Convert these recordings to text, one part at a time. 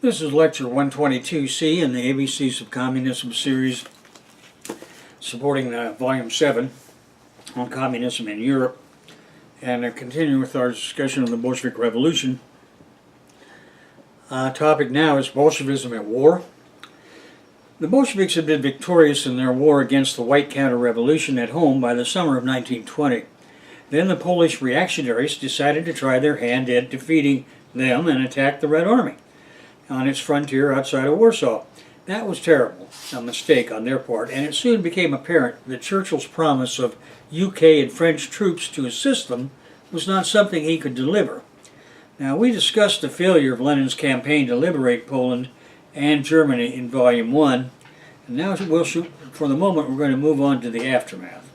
This is Lecture 122C in the ABCs of Communism series, supporting Volume 7 on Communism in Europe, and continuing with our discussion of the Bolshevik Revolution. Topic now is Bolshevism at war. The Bolsheviks had been victorious in their war against the white counter-revolution at home by the summer of 1920. Then the Polish reactionaries decided to try their hand at defeating them and attacked the Red Army on its frontier outside of Warsaw. That was terrible, a mistake on their part, and it soon became apparent that Churchill's promise of UK and French troops to assist them was not something he could deliver. Now, we discussed the failure of Lenin's campaign to liberate Poland and Germany in Volume 1, and now for the moment we're going to move on to the aftermath.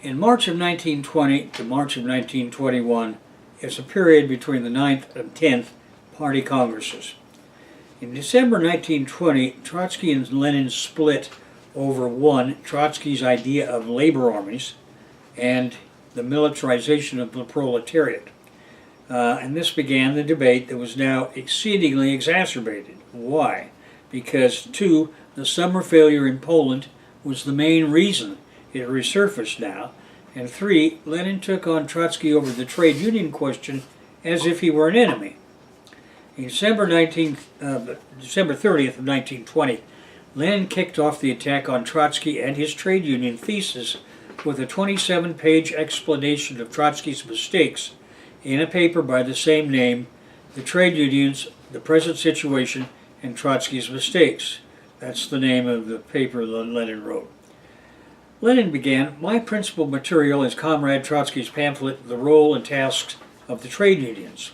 In March of 1920 to March of 1921 is a period between the 9th and 10th Party Congresses. In December 1920, Trotsky and Lenin split over one, Trotsky's idea of labor armies and the militarization of the proletariat. And this began the debate that was now exceedingly exacerbated. Why? Because, two, the summer failure in Poland was the main reason it resurfaced now, and three, Lenin took on Trotsky over the trade union question as if he were an enemy. In December 30th of 1920, Lenin kicked off the attack on Trotsky and his trade union thesis with a 27-page explanation of Trotsky's mistakes in a paper by the same name, The Trade Unions, the Present Situation, and Trotsky's Mistakes. That's the name of the paper that Lenin wrote. Lenin began, "My principal material is Comrade Trotsky's pamphlet, The Role and Tasks of the Trade Unions.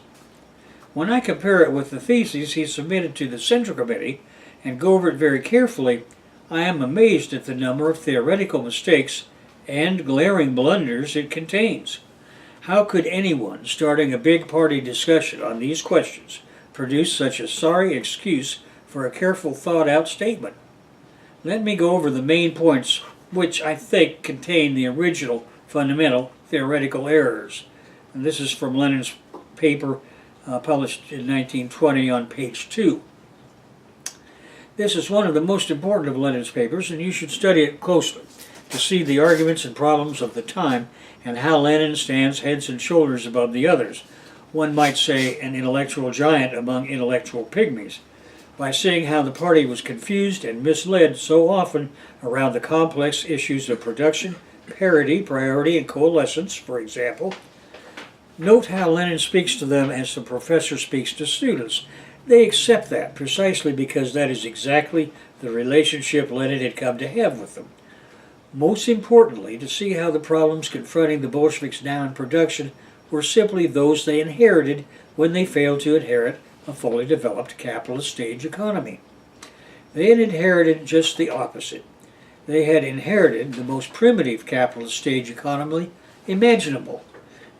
When I compare it with the theses he submitted to the Central Committee and go over it very carefully, I am amazed at the number of theoretical mistakes and glaring blunders it contains. How could anyone starting a big party discussion on these questions produce such a sorry excuse for a careful thought-out statement? Let me go over the main points which I think contain the original fundamental theoretical errors." And this is from Lenin's paper published in 1920 on page 2. This is one of the most important of Lenin's papers, and you should study it closely to see the arguments and problems of the time and how Lenin stands heads and shoulders above the others. One might say an intellectual giant among intellectual pygmies, by seeing how the party was confused and misled so often around the complex issues of production, parity, priority, and coalescence, for example. Note how Lenin speaks to them as the professor speaks to students. They accept that precisely because that is exactly the relationship Lenin had come to have with them. Most importantly, to see how the problems confronting the Bolsheviks now in production were simply those they inherited when they failed to inherit a fully developed capitalist stage economy. They had inherited just the opposite. They had inherited the most primitive capitalist stage economy imaginable.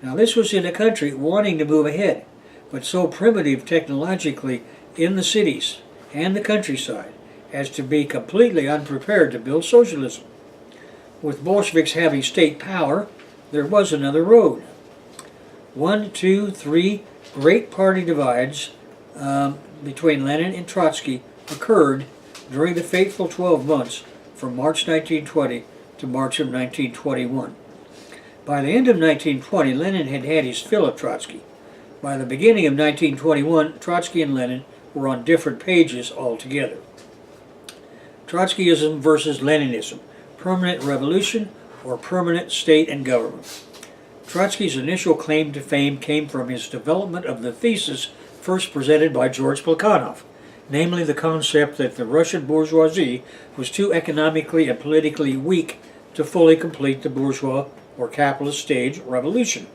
Now, this was in a country wanting to move ahead, but so primitive technologically in the cities and the countryside as to be completely unprepared to build socialism. With Bolsheviks having state power, there was another road. 1, 2, 3 great party divides between Lenin and Trotsky occurred during the fateful 12 months from March 1920 to March of 1921. By the end of 1920, Lenin had had his fill of Trotsky. By the beginning of 1921, Trotsky and Lenin were on different pages altogether. Trotskyism versus Leninism, permanent revolution or permanent state and government. Trotsky's initial claim to fame came from his development of the thesis first presented by George Plekhanov, namely the concept that the Russian bourgeoisie was too economically and politically weak to fully complete the bourgeois or capitalist stage revolution.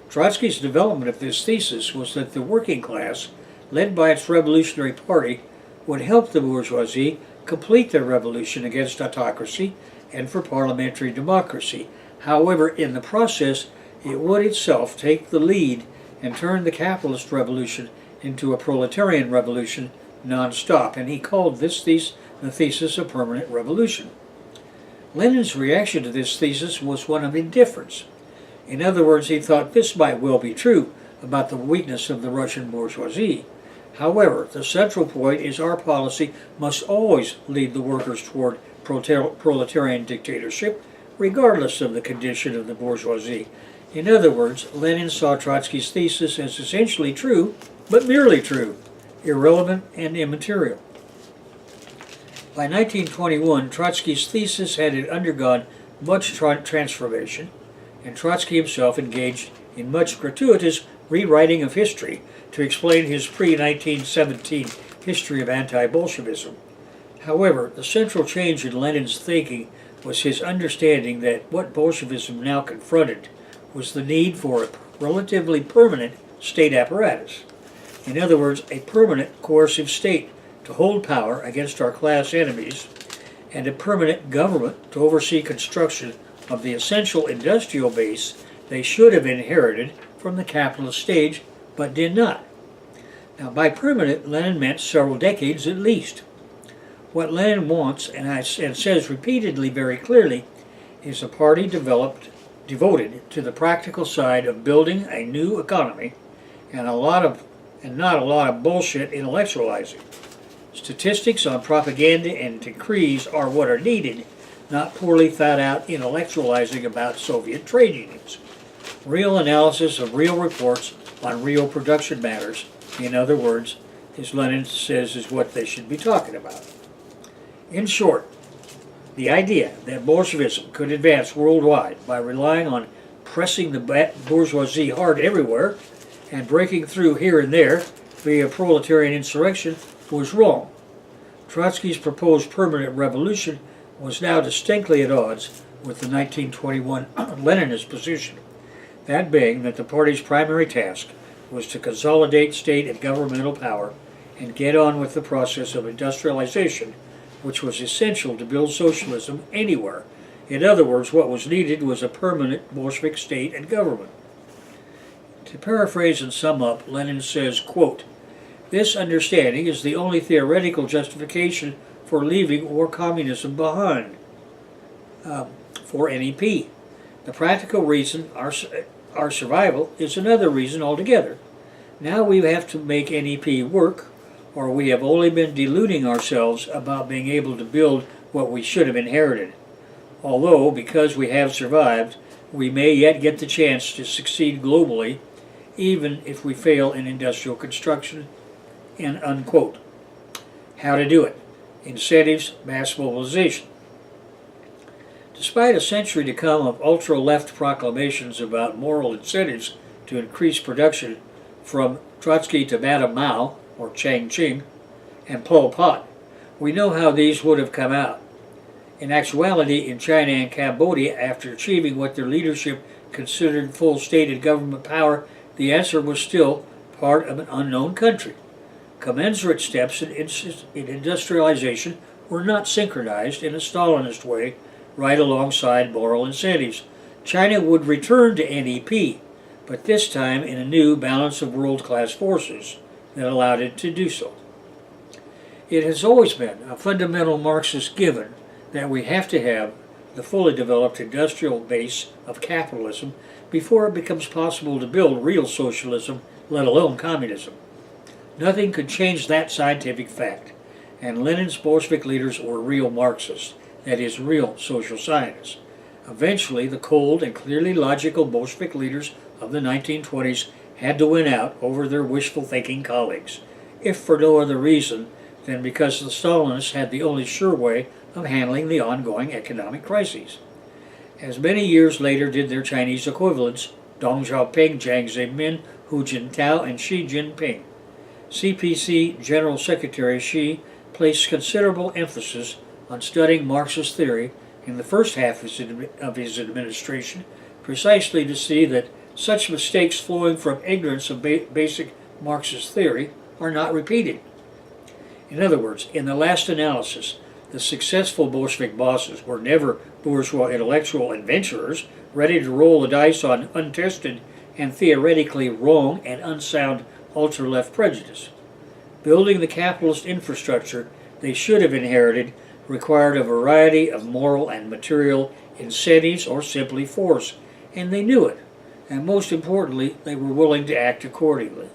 Trotsky's development of this thesis was that the working class, led by its revolutionary party, would help the bourgeoisie complete their revolution against autocracy and for parliamentary democracy. However, in the process, it would itself take the lead and turn the capitalist revolution into a proletarian revolution non-stop, and he called this the thesis of permanent revolution. Lenin's reaction to this thesis was one of indifference. In other words, he thought this might well be true about the weakness of the Russian bourgeoisie, However, the central point is our policy must always lead the workers toward proletarian dictatorship, regardless of the condition of the bourgeoisie. In other words, Lenin saw Trotsky's thesis as essentially true, but merely true, irrelevant and immaterial. By 1921, Trotsky's thesis had undergone much transformation, and Trotsky himself engaged in much gratuitous rewriting of history to explain his pre-1917 history of anti-Bolshevism. However, the central change in Lenin's thinking was his understanding that what Bolshevism now confronted was the need for a relatively permanent state apparatus. In other words, a permanent coercive state to hold power against our class enemies, and a permanent government to oversee construction of the essential industrial base they should have inherited from the capitalist stage, but did not. Now, by permanent, Lenin meant several decades at least. What Lenin wants, and says repeatedly very clearly, is a party devoted to the practical side of building a new economy and not a lot of bullshit intellectualizing. Statistics on propaganda and decrees are what are needed, not poorly thought out intellectualizing about Soviet trade unions. Real analysis of real reports on real production matters, in other words, as Lenin says, is what they should be talking about. In short, the idea that Bolshevism could advance worldwide by relying on pressing the bourgeoisie hard everywhere and breaking through here and there via proletarian insurrection was wrong. Trotsky's proposed permanent revolution was now distinctly at odds with the 1921 Leninist position, that being that the party's primary task was to consolidate state and governmental power and get on with the process of industrialization, which was essential to build socialism anywhere. In other words, what was needed was a permanent Bolshevik state and government. To paraphrase and sum up, Lenin says, quote, "This understanding is the only theoretical justification for leaving war communism behind for NEP. The practical reason, our survival, is another reason altogether. Now we have to make NEP work, or we have only been deluding ourselves about being able to build what we should have inherited. Although, because we have survived, we may yet get the chance to succeed globally, even if we fail in industrial construction," and unquote. How to do it? Incentives, mass mobilization. Despite a century to come of ultra-left proclamations about moral incentives to increase production, from Trotsky to Madame Mao, or Chiang Ching, and Pol Pot, we know how these would have come out. In actuality, in China and Cambodia, after achieving what their leadership considered full stated government power, the answer was still part of an unknown country. Commensurate steps in industrialization were not synchronized in a Stalinist way right alongside moral incentives. China would return to NEP, but this time in a new balance of world-class forces that allowed it to do so. It has always been a fundamental Marxist given that we have to have the fully developed industrial base of capitalism before it becomes possible to build real socialism, let alone communism. Nothing could change that scientific fact, and Lenin's Bolshevik leaders were real Marxists, that is, real social scientists. Eventually, the cold and clearly logical Bolshevik leaders of the 1920s had to win out over their wishful thinking colleagues, if for no other reason than because the Stalinists had the only sure way of handling the ongoing economic crises. As many years later did their Chinese equivalents, Deng Xiaoping, Jiang Zemin, Hu Jintao, and Xi Jinping. CPC General Secretary Xi placed considerable emphasis on studying Marxist theory in the first half of his administration, precisely to see that such mistakes flowing from ignorance of basic Marxist theory are not repeated. In other words, in the last analysis, the successful Bolshevik bosses were never bourgeois intellectual adventurers ready to roll the dice on untested and theoretically wrong and unsound ultra-left prejudice. Building the capitalist infrastructure they should have inherited required a variety of moral and material incentives or simply force, and they knew it, and most importantly, they were willing to act accordingly.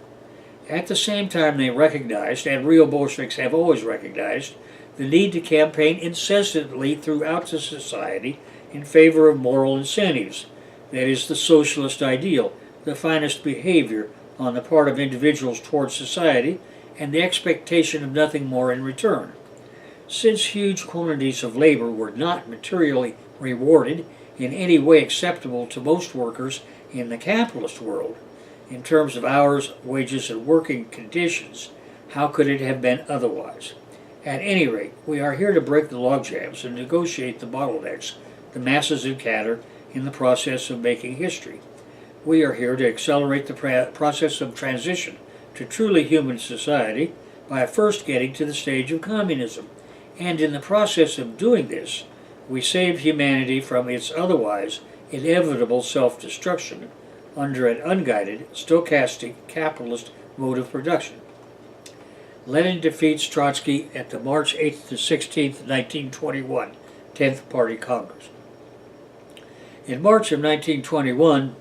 At the same time, they recognized, and real Bolsheviks have always recognized, the need to campaign incessantly throughout the society in favor of moral incentives, that is, the socialist ideal, the finest behavior on the part of individuals towards society, and the expectation of nothing more in return. Since huge quantities of labor were not materially rewarded in any way acceptable to most workers in the capitalist world, in terms of hours, wages, and working conditions, how could it have been otherwise? At any rate, we are here to break the logjams and negotiate the bottlenecks the masses encounter in the process of making history. We are here to accelerate the process of transition to truly human society by first getting to the stage of communism, and in the process of doing this, we save humanity from its otherwise inevitable self-destruction under an unguided, stochastic, capitalist mode of production. Lenin defeats Trotsky at the March 8th to 16th, 1921, 10th Party Congress. In March of 1921,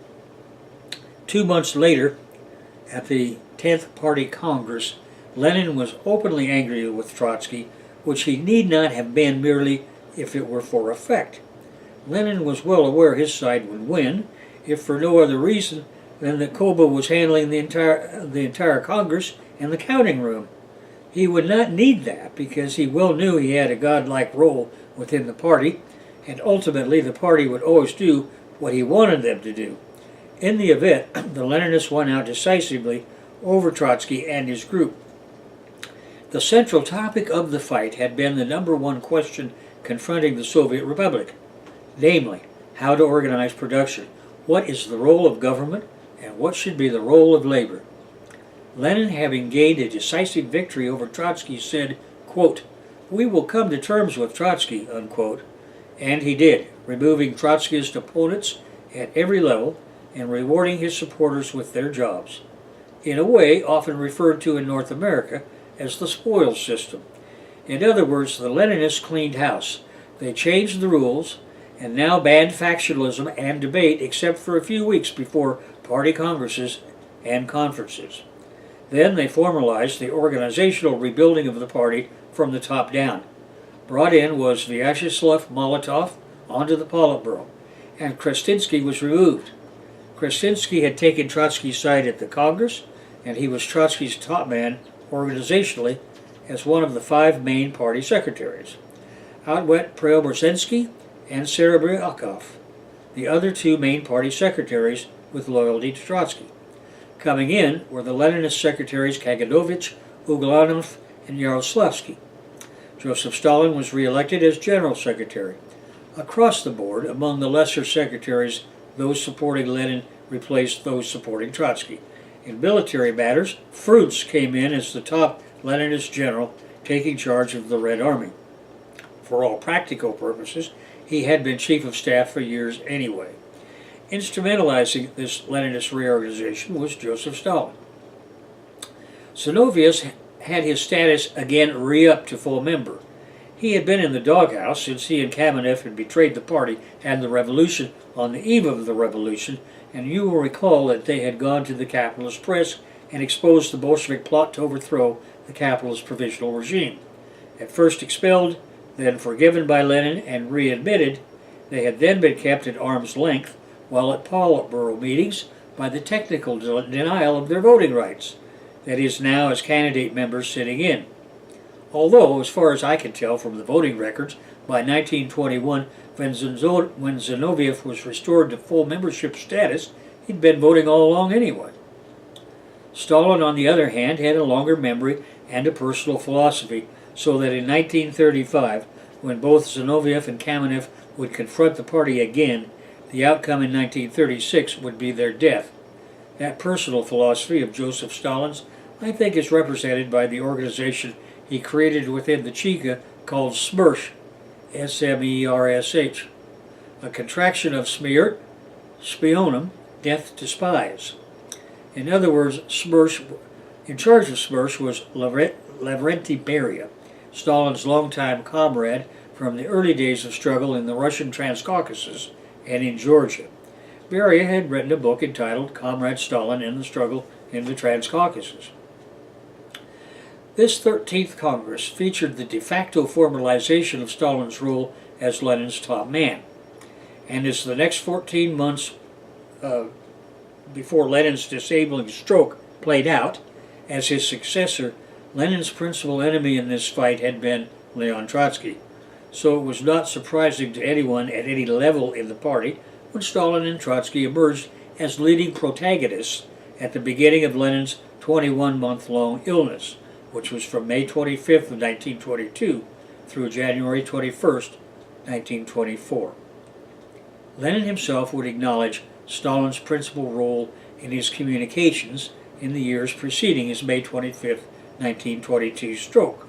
2 months later, at the 10th Party Congress, Lenin was openly angry with Trotsky, which he need not have been merely if it were for effect. Lenin was well aware his side would win, if for no other reason than that Koba was handling the entire Congress and the counting room. He would not need that because he well knew he had a godlike role within the party, and ultimately the party would always do what he wanted them to do. In the event, the Leninists won out decisively over Trotsky and his group. The central topic of the fight had been the number one question confronting the Soviet Republic, namely, how to organize production, what is the role of government, and what should be the role of labor. Lenin, having gained a decisive victory over Trotsky, said, quote, "We will come to terms with Trotsky," unquote, and he did, removing Trotskyist opponents at every level and rewarding his supporters with their jobs, in a way often referred to in North America as the spoils system. In other words, the Leninists cleaned house. They changed the rules and now banned factionalism and debate except for a few weeks before party congresses and conferences. Then they formalized the organizational rebuilding of the party from the top down. Brought in was Vyacheslav Molotov onto the Politburo, and Kronstadt was removed. Kronstadt had taken Trotsky's side at the Congress, and he was Trotsky's top man organizationally as one of the 5 main party secretaries. Out went Preobrazhensky and Serebryakov, the other 2 main party secretaries with loyalty to Trotsky. Coming in were the Leninist secretaries Kaganovich, Uglanov, and Yaroslavsky. Joseph Stalin was re-elected as general secretary. Across the board, among the lesser secretaries, those supporting Lenin replaced those supporting Trotsky. In military matters, Frunze came in as the top Leninist general, taking charge of the Red Army. For all practical purposes, he had been chief of staff for years anyway. Instrumentalizing this Leninist reorganization was Joseph Stalin. Zinoviev had his status again re-upped to full member. He had been in the doghouse since he and Kamenev had betrayed the party and the revolution on the eve of the revolution, and you will recall that they had gone to the capitalist press and exposed the Bolshevik plot to overthrow the capitalist provisional regime. At first expelled, then forgiven by Lenin and readmitted, they had then been kept at arm's length while at Politburo meetings by the technical denial of their voting rights, that is, now as candidate members sitting in. Although, as far as I can tell from the voting records, by 1921, when Zinoviev was restored to full membership status, he'd been voting all along anyway. Stalin, on the other hand, had a longer memory and a personal philosophy, so that in 1935, when both Zinoviev and Kamenev would confront the party again, the outcome in 1936 would be their death. That personal philosophy of Joseph Stalin's, I think, is represented by the organization he created within the Cheka called SMERSH, S-M-E-R-S-H, a contraction of Smert, Spionum, death to spies. In other words, SMERSH, in charge of SMERSH was Lavrenti Beria, Stalin's longtime comrade from the early days of struggle in the Russian Transcaucasus and in Georgia. Beria had written a book entitled Comrade Stalin and the Struggle in the Transcaucasus. This 13th Congress featured the de facto formalization of Stalin's role as Lenin's top man. And as the next 14 months before Lenin's disabling stroke played out, as his successor, Lenin's principal enemy in this fight had been Leon Trotsky. So it was not surprising to anyone at any level in the party when Stalin and Trotsky emerged as leading protagonists at the beginning of Lenin's 21-month-long illness, which was from May 25th of 1922 through January 21st, 1924. Lenin himself would acknowledge Stalin's principal role in his communications in the years preceding his May 25th, 1922 stroke.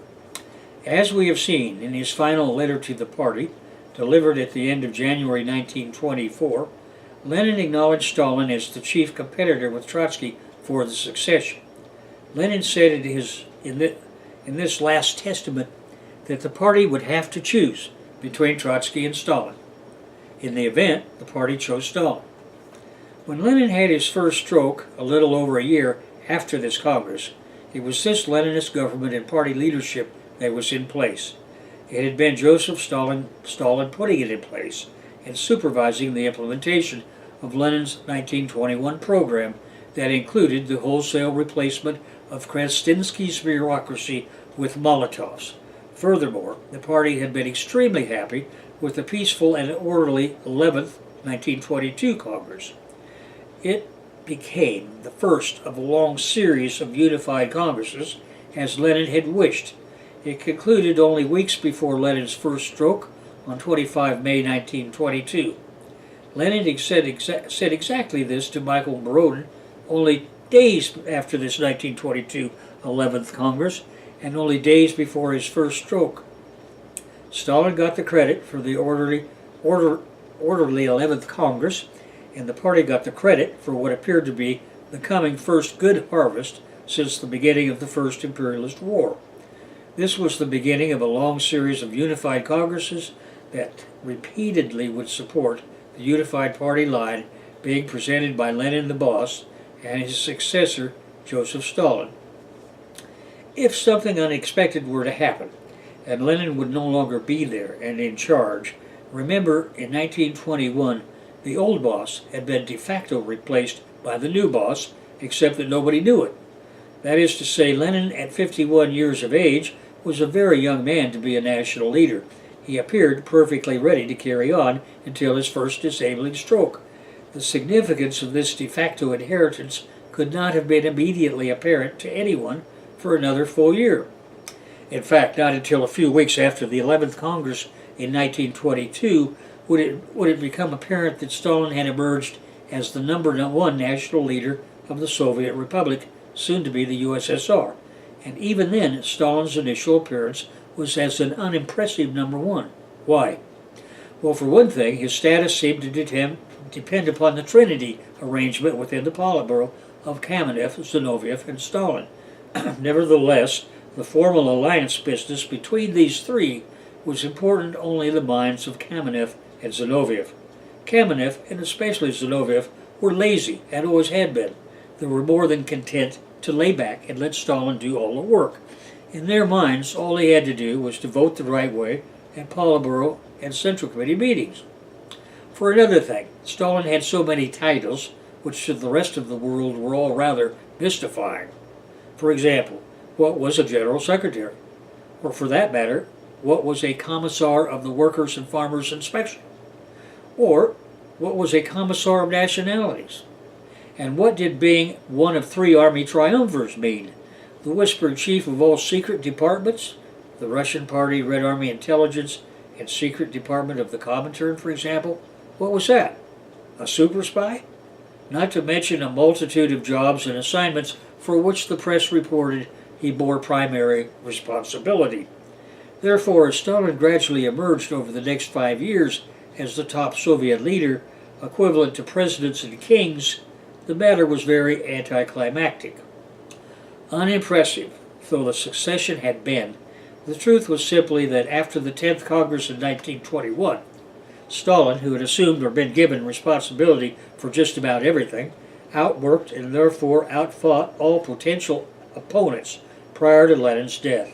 As we have seen in his final letter to the party, delivered at the end of January 1924, Lenin acknowledged Stalin as the chief competitor with Trotsky for the succession. Lenin said in this last testament that the party would have to choose between Trotsky and Stalin. In the event, the party chose Stalin. When Lenin had his first stroke, a little over a year after this Congress, it was this Leninist government and party leadership that was in place. It had been Joseph Stalin putting it in place and supervising the implementation of Lenin's 1921 program that included the wholesale replacement of Krastinsky's bureaucracy with Molotov's. Furthermore, the party had been extremely happy with the peaceful and orderly 11th 1922 Congress. It became the first of a long series of unified Congresses, as Lenin had wished. It concluded only weeks before Lenin's first stroke on 25 May 1922. Lenin said exactly this to Michael Borodin only days after this 1922 11th Congress and only days before his first stroke. Stalin got the credit for the orderly 11th Congress, and the party got the credit for what appeared to be the coming first good harvest since the beginning of the First Imperialist War. This was the beginning of a long series of unified Congresses that repeatedly would support the unified party line being presented by Lenin the boss and his successor, Joseph Stalin. If something unexpected were to happen, and Lenin would no longer be there and in charge, remember in 1921 the old boss had been de facto replaced by the new boss, except that nobody knew it. That is to say, Lenin, at 51 years of age, was a very young man to be a national leader. He appeared perfectly ready to carry on until his first disabling stroke. The significance of this de facto inheritance could not have been immediately apparent to anyone for another full year. In fact, not until a few weeks after the 11th Congress in 1922 would it become apparent that Stalin had emerged as the #1 national leader of the Soviet Republic, soon to be the USSR. And even then, Stalin's initial appearance was as an unimpressive #1. Why? Well, for one thing, his status seemed to depend upon the Trinity arrangement within the Politburo of Kamenev, Zinoviev, and Stalin. Nevertheless, the formal alliance business between these three was important only in the minds of Kamenev and Zinoviev. Kamenev, and especially Zinoviev, were lazy and always had been. They were more than content to lay back and let Stalin do all the work. In their minds, all he had to do was to vote the right way at Politburo and Central Committee meetings. For another thing, Stalin had so many titles, which to the rest of the world were all rather mystifying. For example, what was a General Secretary? Or for that matter, what was a Commissar of the Workers' and Farmers' Inspection? Or what was a Commissar of Nationalities? And what did being one of 3 army triumvirs mean? The whispered chief of all secret departments, the Russian Party, Red Army Intelligence, and Secret Department of the Comintern, for example? What was that? A super spy? Not to mention a multitude of jobs and assignments for which the press reported he bore primary responsibility. Therefore, as Stalin gradually emerged over the next 5 years as the top Soviet leader, equivalent to presidents and kings, the matter was very anticlimactic. Unimpressive though the succession had been, the truth was simply that after the 10th Congress in 1921, Stalin, who had assumed or been given responsibility for just about everything, outworked and therefore outfought all potential opponents, prior to Lenin's death.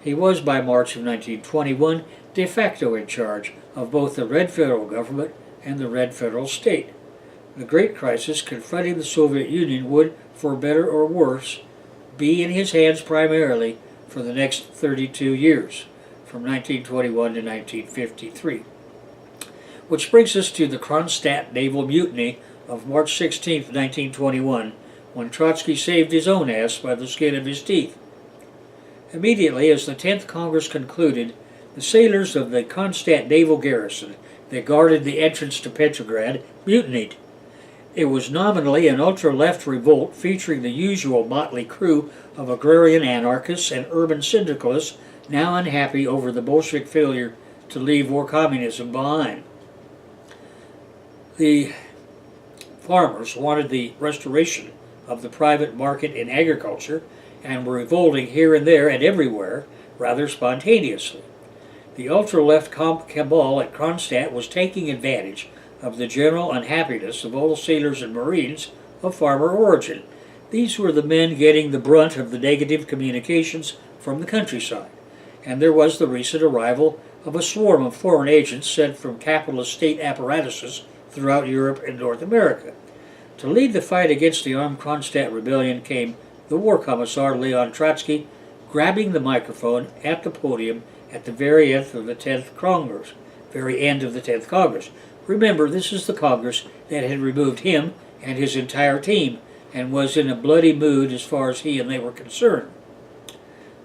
He was, by March of 1921, de facto in charge of both the Red Federal Government and the Red Federal State. The great crisis confronting the Soviet Union would, for better or worse, be in his hands primarily for the next 32 years, from 1921 to 1953. Which brings us to the Kronstadt naval mutiny of March 16, 1921, when Trotsky saved his own ass by the skin of his teeth. Immediately, as the 10th Congress concluded, the sailors of the Kronstadt naval garrison that guarded the entrance to Petrograd mutinied. It was nominally an ultra-left revolt featuring the usual motley crew of agrarian anarchists and urban syndicalists now unhappy over the Bolshevik failure to leave war communism behind. The farmers wanted the restoration of the private market in agriculture and were revolting here and there and everywhere rather spontaneously. The ultra-left cabal at Kronstadt was taking advantage of the general unhappiness of all sailors and marines of farmer origin. These were the men getting the brunt of the negative communications from the countryside, and there was the recent arrival of a swarm of foreign agents sent from capitalist state apparatuses throughout Europe and North America. To lead the fight against the armed Kronstadt rebellion came the War Commissar Leon Trotsky, grabbing the microphone at the podium at the very end of the 10th Congress. Remember, this is the Congress that had removed him and his entire team and was in a bloody mood as far as he and they were concerned.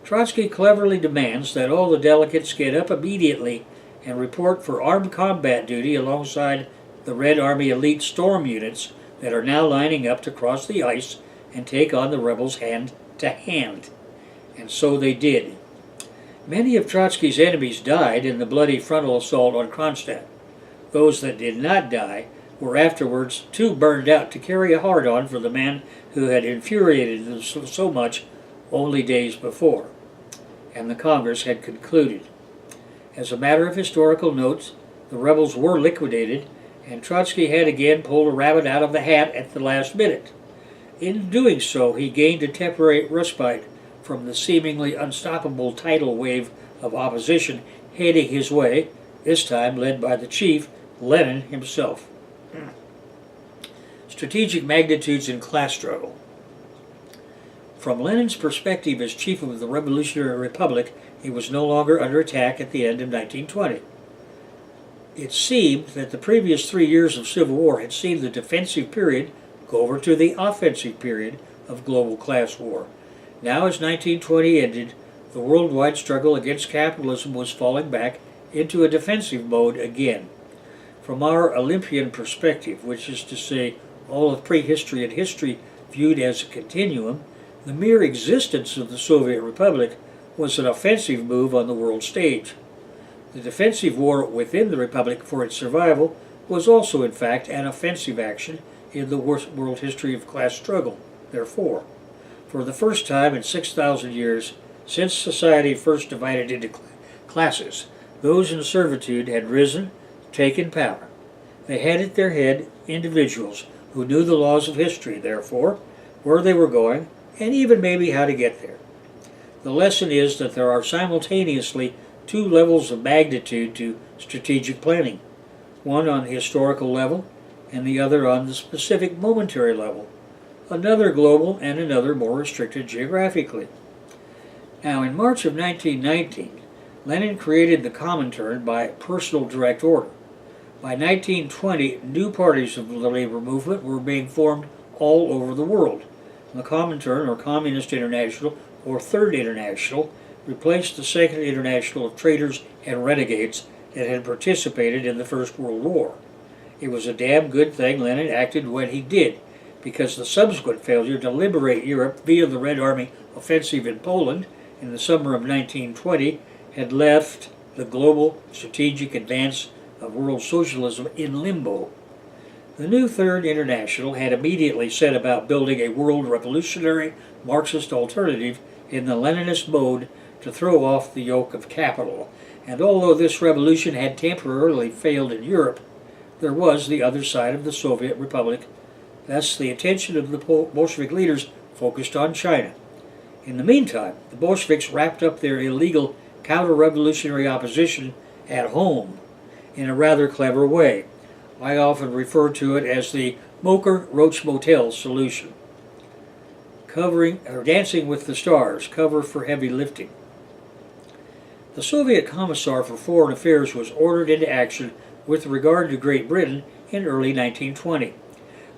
Trotsky cleverly demands that all the delegates get up immediately and report for armed combat duty alongside the Red Army elite storm units that are now lining up to cross the ice and take on the rebels hand to hand. And so they did. Many of Trotsky's enemies died in the bloody frontal assault on Kronstadt. Those that did not die were afterwards too burned out to carry a hard-on for the man who had infuriated them so much only days before. And the Congress had concluded. As a matter of historical notes, the rebels were liquidated, and Trotsky had again pulled a rabbit out of the hat at the last minute. In doing so, he gained a temporary respite from the seemingly unstoppable tidal wave of opposition heading his way, this time led by the chief, Lenin himself. Strategic magnitudes in class struggle. From Lenin's perspective as chief of the Revolutionary Republic, he was no longer under attack at the end of 1920. It seemed that the previous 3 years of civil war had seen the defensive period go over to the offensive period of global class war. Now, as 1920 ended, the worldwide struggle against capitalism was falling back into a defensive mode again. From our Olympian perspective, which is to say all of prehistory and history viewed as a continuum, the mere existence of the Soviet Republic was an offensive move on the world stage. The defensive war within the Republic for its survival was also, in fact, an offensive action in the world history of class struggle. Therefore, for the first time in 6,000 years, since society first divided into classes, those in servitude had risen, taken power. They had at their head individuals who knew the laws of history, therefore, where they were going, and even maybe how to get there. The lesson is that there are simultaneously two levels of magnitude to strategic planning, one on the historical level and the other on the specific momentary level, another global and another more restricted geographically. Now, in March of 1919, Lenin created the Comintern by personal direct order. By 1920, new parties of the labor movement were being formed all over the world. The Comintern, or Communist International, or Third International, replaced the Second International of traitors and renegades that had participated in the First World War. It was a damn good thing Lenin acted when he did, because the subsequent failure to liberate Europe via the Red Army offensive in Poland in the summer of 1920 had left the global strategic advance of world socialism in limbo. The new Third International had immediately set about building a world revolutionary Marxist alternative in the Leninist mode to throw off the yoke of capital. And although this revolution had temporarily failed in Europe, there was the other side of the Soviet Republic. Thus, the attention of the Bolshevik leaders focused on China. In the meantime, the Bolsheviks wrapped up their illegal counter-revolutionary opposition at home in a rather clever way. I often refer to it as the Mocher-Roach Motel solution. Dancing with the Stars, cover for heavy lifting. The Soviet Commissar for Foreign Affairs was ordered into action with regard to Great Britain in early 1920.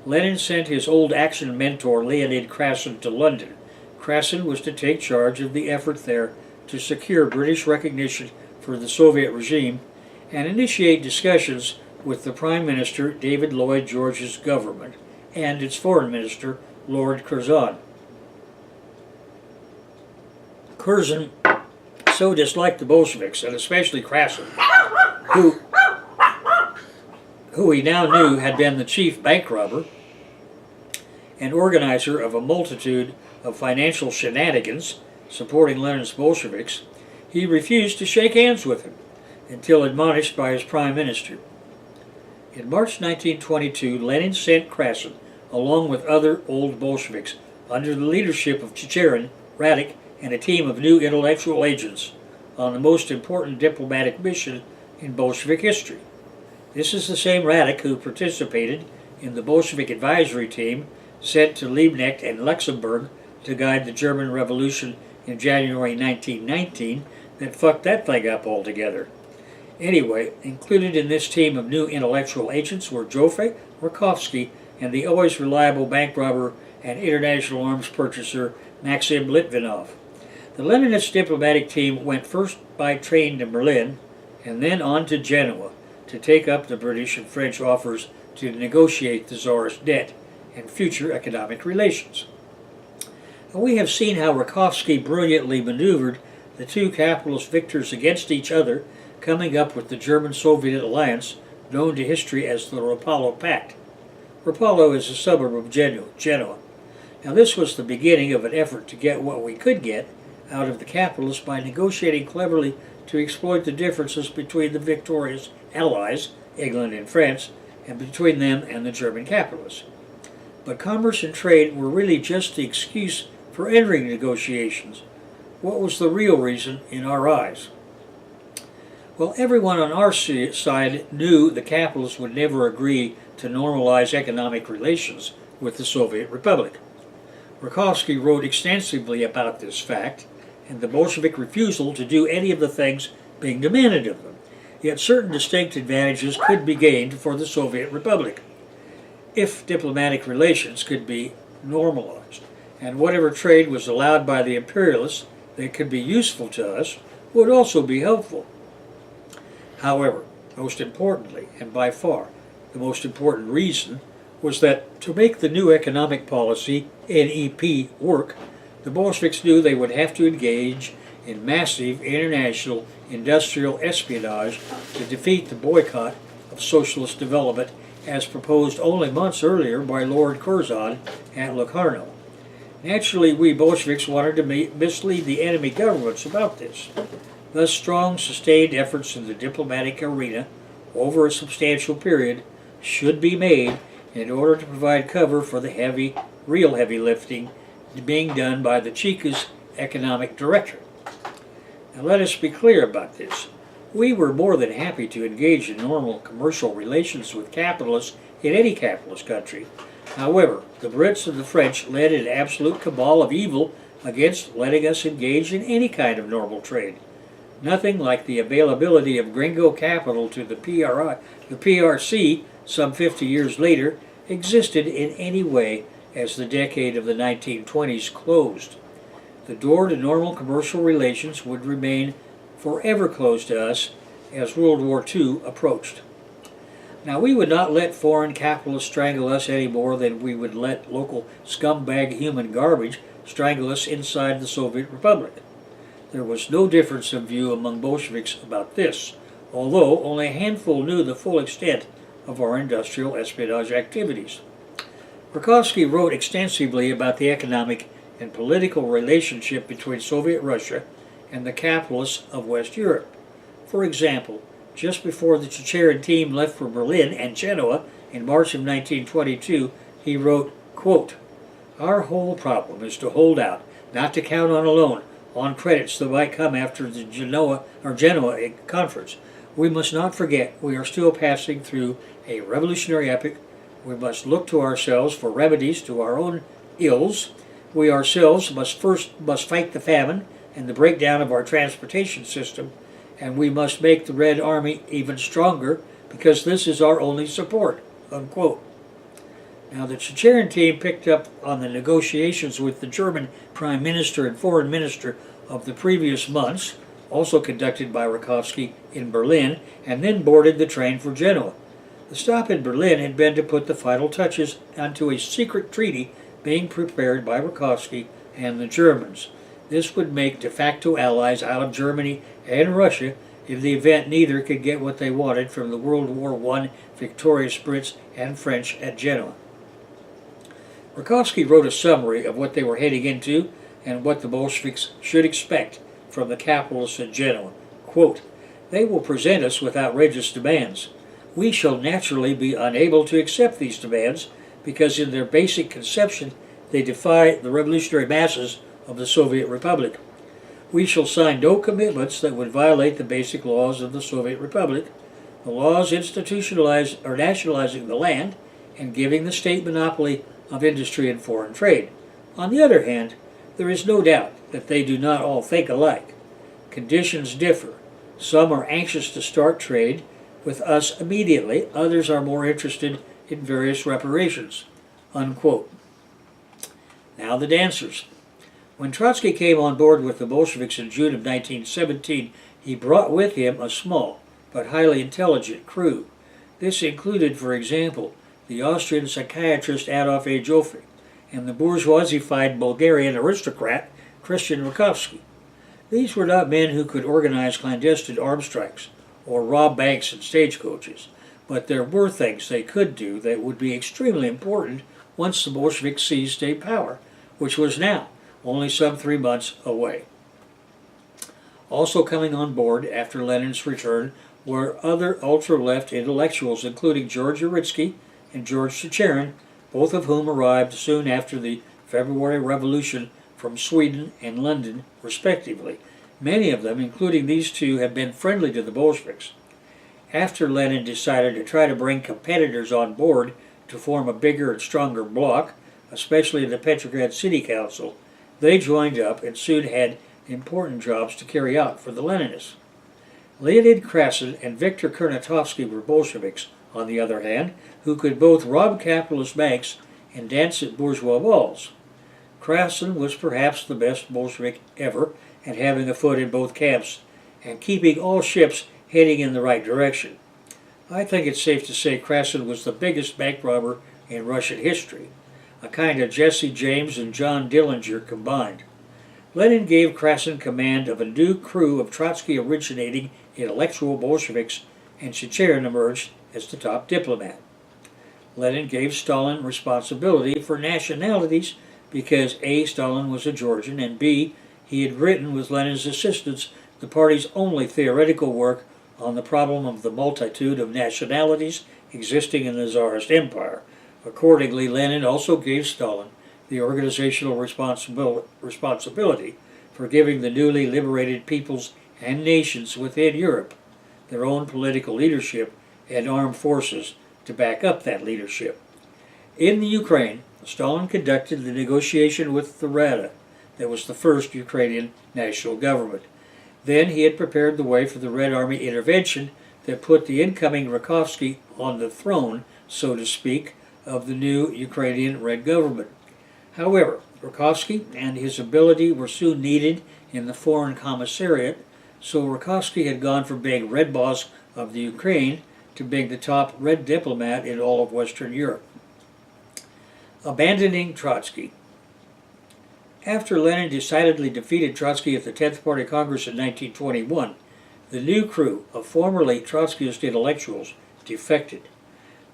Lenin sent his old action mentor Leonid Krassin to London. Krassin was to take charge of the effort there to secure British recognition for the Soviet regime and initiate discussions with the Prime Minister David Lloyd George's government and its Foreign Minister Lord Curzon. Curzon so disliked the Bolsheviks, and especially Krassin, who he now knew had been the chief bank robber and organizer of a multitude of financial shenanigans supporting Lenin's Bolsheviks, he refused to shake hands with him until admonished by his prime minister. In March 1922, Lenin sent Krassin, along with other old Bolsheviks, under the leadership of Chicherin, Radek, and a team of new intellectual agents, on the most important diplomatic mission in Bolshevik history. This is the same Radek who participated in the Bolshevik advisory team sent to Liebknecht and Luxembourg to guide the German Revolution in January 1919 that fucked that thing up altogether. Anyway, included in this team of new intellectual agents were Joffe, Rakovsky, and the always reliable bank robber and international arms purchaser Maxim Litvinov. The Leninist diplomatic team went first by train to Berlin and then on to Genoa to take up the British and French offers to negotiate the Tsarist debt and future economic relations. We have seen how Rakovsky brilliantly maneuvered the two capitalist victors against each other, coming up with the German-Soviet alliance known to history as the Rapallo Pact. Rapallo is a suburb of Genoa. Now this was the beginning of an effort to get what we could get out of the capitalists by negotiating cleverly to exploit the differences between the victorious allies, England and France, and between them and the German capitalists. But commerce and trade were really just the excuse for entering negotiations. What was the real reason in our eyes? Well, everyone on our side knew the capitalists would never agree to normalize economic relations with the Soviet Republic. Rakovsky wrote extensively about this fact and the Bolshevik refusal to do any of the things being demanded of them. Yet certain distinct advantages could be gained for the Soviet Republic if diplomatic relations could be normalized, and whatever trade was allowed by the imperialists that could be useful to us would also be helpful. However, most importantly, and by far the most important reason, was that to make the new economic policy, NEP, work, the Bolsheviks knew they would have to engage in massive international industrial espionage to defeat the boycott of socialist development as proposed only months earlier by Lord Curzon at Locarno. Naturally, we Bolsheviks wanted to mislead the enemy governments about this. Thus, strong, sustained efforts in the diplomatic arena over a substantial period should be made in order to provide cover for the real heavy lifting being done by the Cheka's economic director. Now let us be clear about this. We were more than happy to engage in normal commercial relations with capitalists in any capitalist country. However, the Brits and the French led an absolute cabal of evil against letting us engage in any kind of normal trade. Nothing like the availability of gringo capital to the PRC some 50 years later existed in any way as the decade of the 1920s closed. The door to normal commercial relations would remain forever closed to us as World War II approached. Now, we would not let foreign capitalists strangle us any more than we would let local scumbag human garbage strangle us inside the Soviet Republic. There was no difference of view among Bolsheviks about this, although only a handful knew the full extent of our industrial espionage activities. Precocity wrote extensively about the economic and political relationship between Soviet Russia and the capitalists of West Europe. For example, just before the Chicherin team left for Berlin and Genoa in March of 1922, he wrote, quote, "Our whole problem is to hold out not to count on alone on credits that might come after the Genoa conference. We must not forget we are still passing through a revolutionary epoch. We must look to ourselves for remedies to our own ills. We ourselves must fight the famine and the breakdown of our transportation system, and we must make the Red Army even stronger because this is our only support." Unquote. Now, the Chicherin team picked up on the negotiations with the German Prime Minister and Foreign Minister of the previous months, also conducted by Rakovsky in Berlin, and then boarded the train for Genoa. The stop in Berlin had been to put the final touches onto a secret treaty being prepared by Rakovsky and the Germans. This would make de facto allies out of Germany and Russia in the event neither could get what they wanted from the World War I victorious Brits and French at Genoa. Rakovsky wrote a summary of what they were heading into and what the Bolsheviks should expect from the capitalists at Genoa. Quote, "They will present us with outrageous demands. We shall naturally be unable to accept these demands because in their basic conception they defy the revolutionary masses of the Soviet Republic. We shall sign no commitments that would violate the basic laws of the Soviet Republic, the laws institutionalizing or nationalizing the land and giving the state monopoly of industry and foreign trade. On the other hand, there is no doubt that they do not all think alike. Conditions differ. Some are anxious to start trade with us immediately, others are more interested in various reparations." Unquote. Now the dancers. When Trotsky came on board with the Bolsheviks in June of 1917, he brought with him a small but highly intelligent crew. This included, for example, the Austrian psychiatrist Adolf A. Joffre and the bourgeoisified Bulgarian aristocrat Christian Rakovsky. These were not men who could organize clandestine arms strikes or rob banks and stagecoaches, but there were things they could do that would be extremely important once the Bolsheviks seized state power, which was now only some 3 months away. Also coming on board after Lenin's return were other ultra-left intellectuals, including George Uritsky and George Chicherin, both of whom arrived soon after the February Revolution from Sweden and London, respectively. Many of them, including these two, had been friendly to the Bolsheviks. After Lenin decided to try to bring competitors on board to form a bigger and stronger bloc, especially in the Petrograd City Council, they joined up and soon had important jobs to carry out for the Leninists. Leonid Krassin and Viktor Kurnatovsky were Bolsheviks, on the other hand, who could both rob capitalist banks and dance at bourgeois balls. Krassin was perhaps the best Bolshevik ever at having a foot in both camps and keeping all ships heading in the right direction. I think it's safe to say Krassin was the biggest bank robber in Russian history, a kind of Jesse James and John Dillinger combined. Lenin gave Krassin command of a new crew of Trotsky-originating intellectual Bolsheviks, and Chicherin emerged as the top diplomat. Lenin gave Stalin responsibility for nationalities because A. Stalin was a Georgian, and B. he had written with Lenin's assistance the party's only theoretical work on the problem of the multitude of nationalities existing in the Tsarist Empire. Accordingly, Lenin also gave Stalin the organizational responsibility for giving the newly liberated peoples and nations within Europe their own political leadership and armed forces to back up that leadership. In the Ukraine, Stalin conducted the negotiation with the Rada, that was the first Ukrainian national government. Then he had prepared the way for the Red Army intervention that put the incoming Rakovsky on the throne, so to speak, of the new Ukrainian Red government. However, Rakovsky and his ability were soon needed in the Foreign Commissariat, so Rakovsky had gone from being Red boss of the Ukraine to being the top Red diplomat in all of Western Europe. Abandoning Trotsky. After Lenin decidedly defeated Trotsky at the 10th Party Congress in 1921, the new crew of formerly Trotskyist intellectuals defected.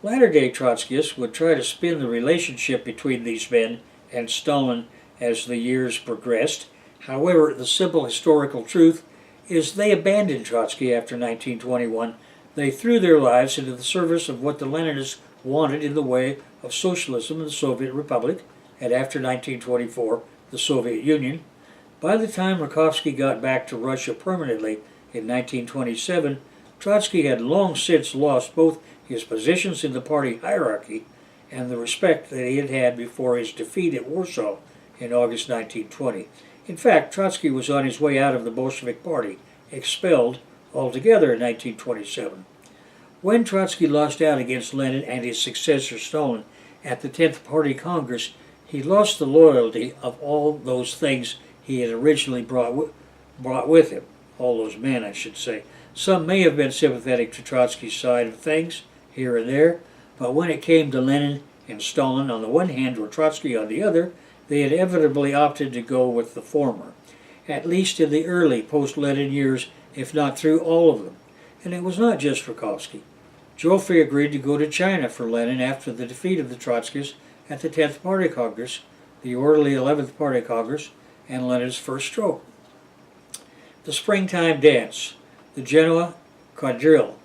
Latter-day Trotskyists would try to spin the relationship between these men and Stalin as the years progressed. However, the simple historical truth is they abandoned Trotsky after 1921. They threw their lives into the service of what the Leninists wanted in the way of socialism in the Soviet Republic, and after 1924, the Soviet Union. By the time Rakovsky got back to Russia permanently in 1927, Trotsky had long since lost both his positions in the party hierarchy and the respect that he had had before his defeat at Warsaw in August 1920. In fact, Trotsky was on his way out of the Bolshevik Party, expelled altogether in 1927. When Trotsky lost out against Lenin and his successor Stalin at the 10th Party Congress, he lost the loyalty of all those things he had originally brought with him, all those men, I should say. Some may have been sympathetic to Trotsky's side of things, here and there, but when it came to Lenin and Stalin on the one hand or Trotsky on the other, they inevitably opted to go with the former, at least in the early post-Lenin years, if not through all of them. And it was not just Rakovsky. Joffre agreed to go to China for Lenin after the defeat of the Trotskys at the 10th Party Congress, the orderly 11th Party Congress, and Lenin's first stroke. The springtime dance, the Genoa quadrille.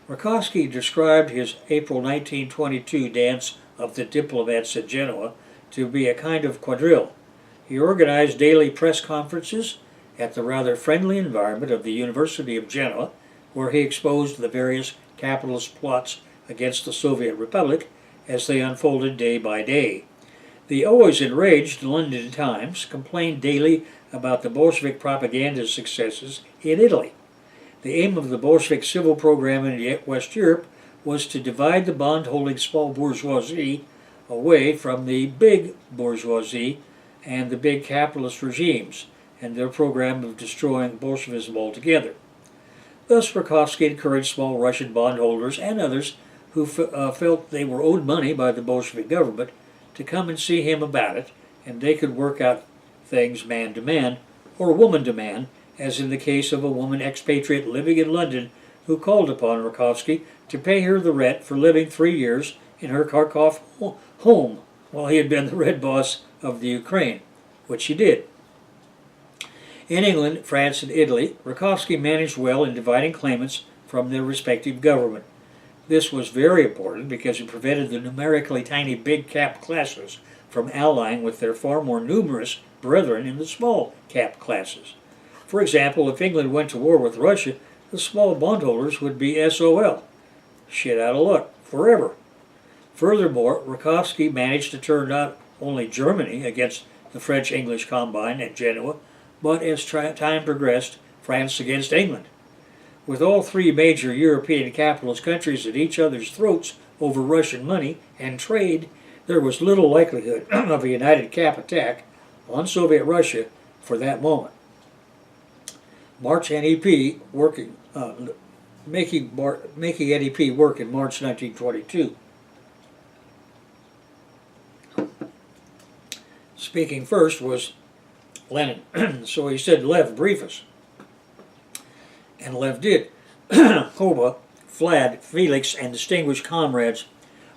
Rakovsky described his April 1922 dance of the diplomats at Genoa to be a kind of quadrille. He organized daily press conferences at the rather friendly environment of the University of Genoa, where he exposed the various capitalist plots against the Soviet Republic as they unfolded day by day. The always enraged London Times complained daily about the Bolshevik propaganda successes in Italy. The aim of the Bolshevik civil program in West Europe was to divide the bond-holding small bourgeoisie away from the big bourgeoisie and the big capitalist regimes, and their program of destroying Bolshevism altogether. Thus, Rakovsky encouraged small Russian bondholders and others who felt they were owed money by the Bolshevik government to come and see him about it, and they could work out things man to man, or woman to man, as in the case of a woman expatriate living in London who called upon Rakovsky to pay her the rent for living 3 years in her Kharkov home while he had been the Red Boss of the Ukraine, which he did. In England, France, and Italy, Rakovsky managed well in dividing claimants from their respective government. This was very important because it prevented the numerically tiny big cap classes from allying with their far more numerous brethren in the small cap classes. For example, if England went to war with Russia, the small bondholders would be SOL, shit out of luck, forever. Furthermore, Rakovsky managed to turn not only Germany against the French-English combine at Genoa, but as time progressed, France against England. With all three major European capitalist countries at each other's throats over Russian money and trade, there was little likelihood of a united cap attack on Soviet Russia for that moment. March NEP working, making NEP work in March 1922. Speaking first was Lenin. So he said, Lev, brief us. And Lev did. Koba, Vlad, Felix, and distinguished comrades,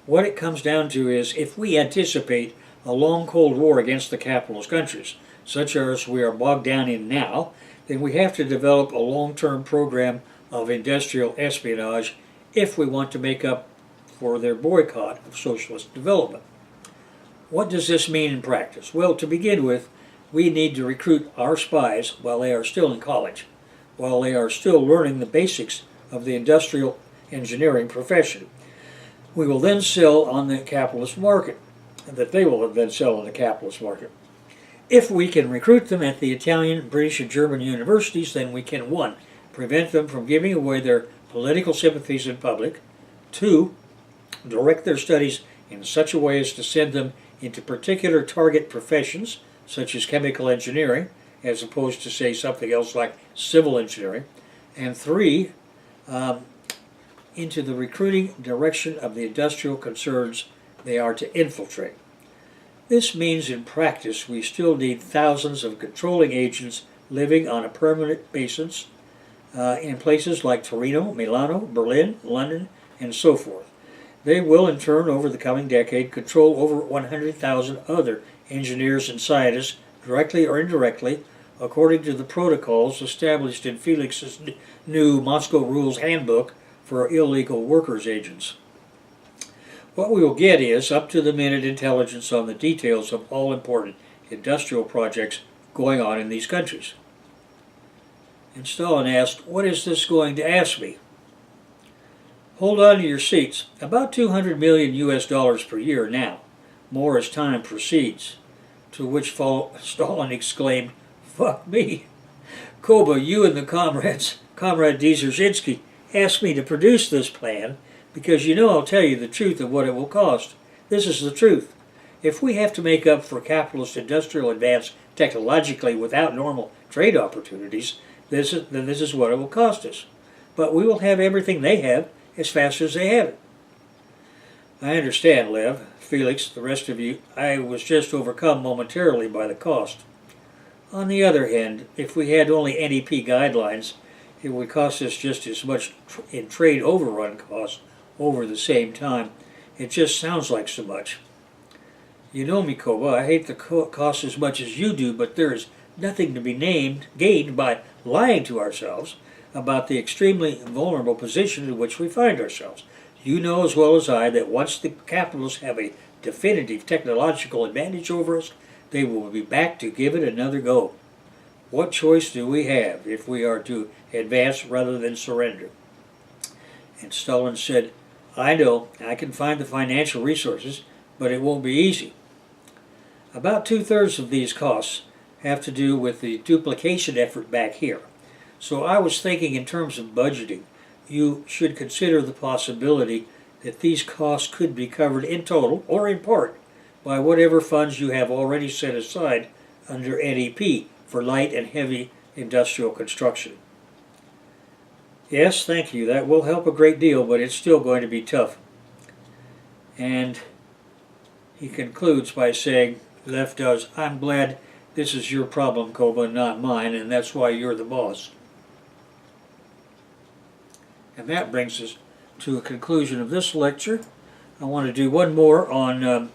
what it comes down to is if we anticipate a long Cold War against the capitalist countries, such as we are bogged down in now, then we have to develop a long-term program of industrial espionage if we want to make up for their boycott of socialist development. What does this mean in practice? Well, to begin with, we need to recruit our spies while they are still in college, while they are still learning the basics of the industrial engineering profession. We will then sell on the capitalist market, and that they will then sell on the capitalist market. If we can recruit them at the Italian, British, and German universities, then we can, 1, prevent them from giving away their political sympathies in public, 2, direct their studies in such a way as to send them into particular target professions, such as chemical engineering, as opposed to, say, something else like civil engineering, and 3, into the recruiting direction of the industrial concerns they are to infiltrate. This means in practice we still need thousands of controlling agents living on a permanent basis in places like Torino, Milano, Berlin, London, and so forth. They will in turn over the coming decade control over 100,000 other engineers and scientists directly or indirectly according to the protocols established in Felix's new Moscow Rules Handbook for illegal workers' agents. What we will get is up-to-the-minute intelligence on the details of all important industrial projects going on in these countries. And Stalin asked, "What is this going to ask me?" Hold on to your seats. About 200 million US dollars per year now. More as time proceeds. To which Stalin exclaimed, "Fuck me. Koba, you and the Comrade Dzerzhinsky, asked me to produce this plan because you know I'll tell you the truth of what it will cost. This is the truth. If we have to make up for capitalist industrial advance technologically without normal trade opportunities, this is what it will cost us. But we will have everything they have as fast as they have it." I understand, Lev, Felix, the rest of you. I was just overcome momentarily by the cost. On the other hand, if we had only NEP guidelines, it would cost us just as much in trade overrun costs over the same time. It just sounds like so much. You know me, Koba, I hate the cost as much as you do, but there is nothing to be gained by lying to ourselves about the extremely vulnerable position in which we find ourselves. You know as well as I that once the capitalists have a definitive technological advantage over us, they will be back to give it another go. What choice do we have if we are to advance rather than surrender? And Stalin said, "I know, I can find the financial resources, but it won't be easy." About 2/3 of these costs have to do with the duplication effort back here. So I was thinking in terms of budgeting, you should consider the possibility that these costs could be covered in total or in part by whatever funds you have already set aside under NEP for light and heavy industrial construction. Yes, thank you. That will help a great deal, but it's still going to be tough. And he concludes by saying, Lev does, "I'm glad this is your problem, Koba, not mine, and that's why you're the boss." And that brings us to a conclusion of this lecture. I want to do one more on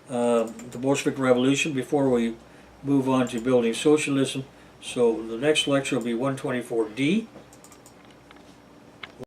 the Bolshevik Revolution before we move on to building socialism. So the next lecture will be 124D.